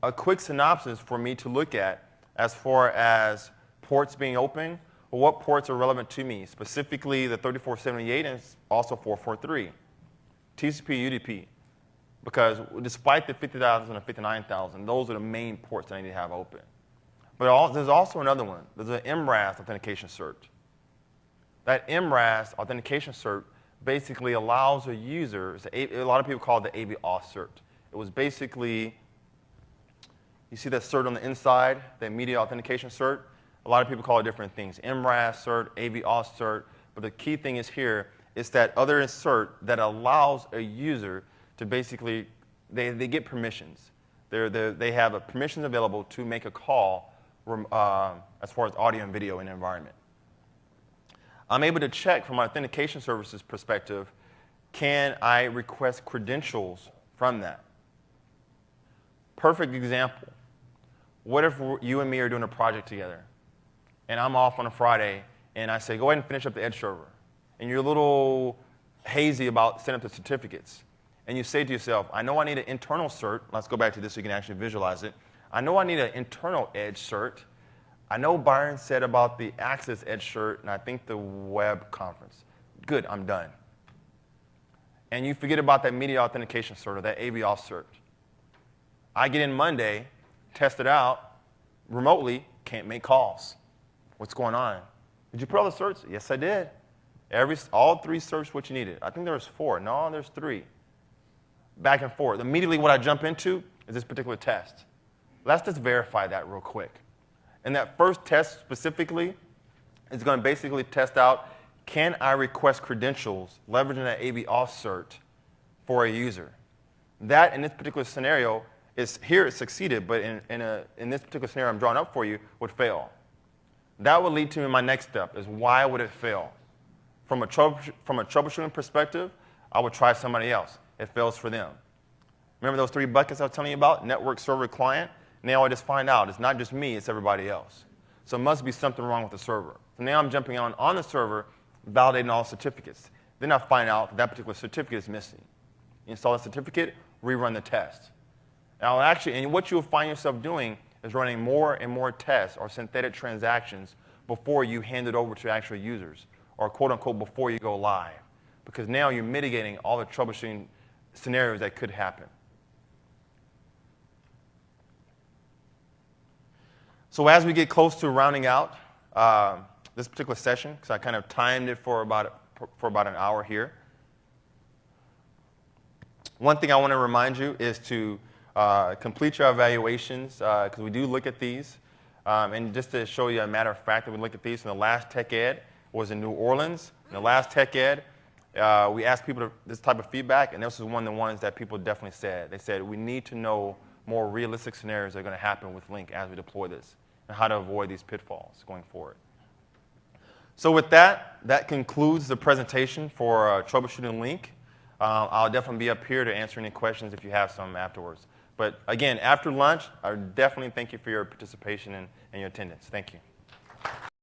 A quick synopsis for me to look at as far as ports being open, or what ports are relevant to me, specifically the 3478 and also 443, TCP, UDP. Because despite the 50,000 and 59,000, those are the main ports that I need to have open. But there's also another one. There's an MRAS authentication cert. That MRAS authentication cert basically allows a user, a lot of people call it the AV auth cert. It was basically, you see that cert on the inside, the immediate authentication cert? A lot of people call it different things. MRAS cert, AV auth cert. But the key thing is here is that other cert that allows a user to basically, they get permissions. They have permissions available to make a call as far as audio and video in the environment. I'm able to check from my authentication services perspective, can I request credentials from that? Perfect example. What if you and me are doing a project together, and I'm off on a Friday, and I say, go ahead and finish up the Edge server, and you're a little hazy about setting up the certificates. And you say to yourself, I know I need an internal cert. Let's go back to this so you can actually visualize it. I know I need an internal Edge cert. I know Byron said about the Access Edge cert, and I think the web conference. Good, I'm done. And you forget about that media authentication cert or that AV auth cert. I get in Monday, test it out, remotely, can't make calls. What's going on? Did you put all the certs? Yes, I did. All three certs what you needed. I think there was 4. No, there's 3. Back and forth. Immediately what I jump into is this particular test. Let's just verify that real quick. And that first test specifically is going to basically test out, can I request credentials leveraging that AV auth cert for a user? That, in this particular scenario, here it succeeded, but in this particular scenario I'm drawing up for you, would fail. That would lead to my next step, is why would it fail? From a troubleshooting perspective, I would try somebody else. It fails for them. Remember those 3 buckets I was telling you about? Network, server, client? Now I just find out it's not just me, it's everybody else. So it must be something wrong with the server. So now I'm jumping on the server, validating all certificates. Then I find out that particular certificate is missing. You install the certificate, rerun the test. Now actually, and what you'll find yourself doing is running more and more tests or synthetic transactions before you hand it over to actual users, or quote unquote before you go live. Because now you're mitigating all the troubleshooting scenarios that could happen. So as we get close to rounding out this particular session, because I kind of timed it for about an hour here, one thing I want to remind you is to complete your evaluations, because we do look at these. And just to show you a matter of fact that we look at these, in the last Tech Ed was in New Orleans. In the last Tech Ed, we asked people this type of feedback, and this was one of the ones that people definitely said. They said, we need to know more realistic scenarios that are going to happen with Lync as we deploy this, and how to avoid these pitfalls going forward. So with that, that concludes the presentation for Troubleshooting Lync. I'll definitely be up here to answer any questions if you have some afterwards. But again, after lunch, I definitely thank you for your participation and your attendance. Thank you.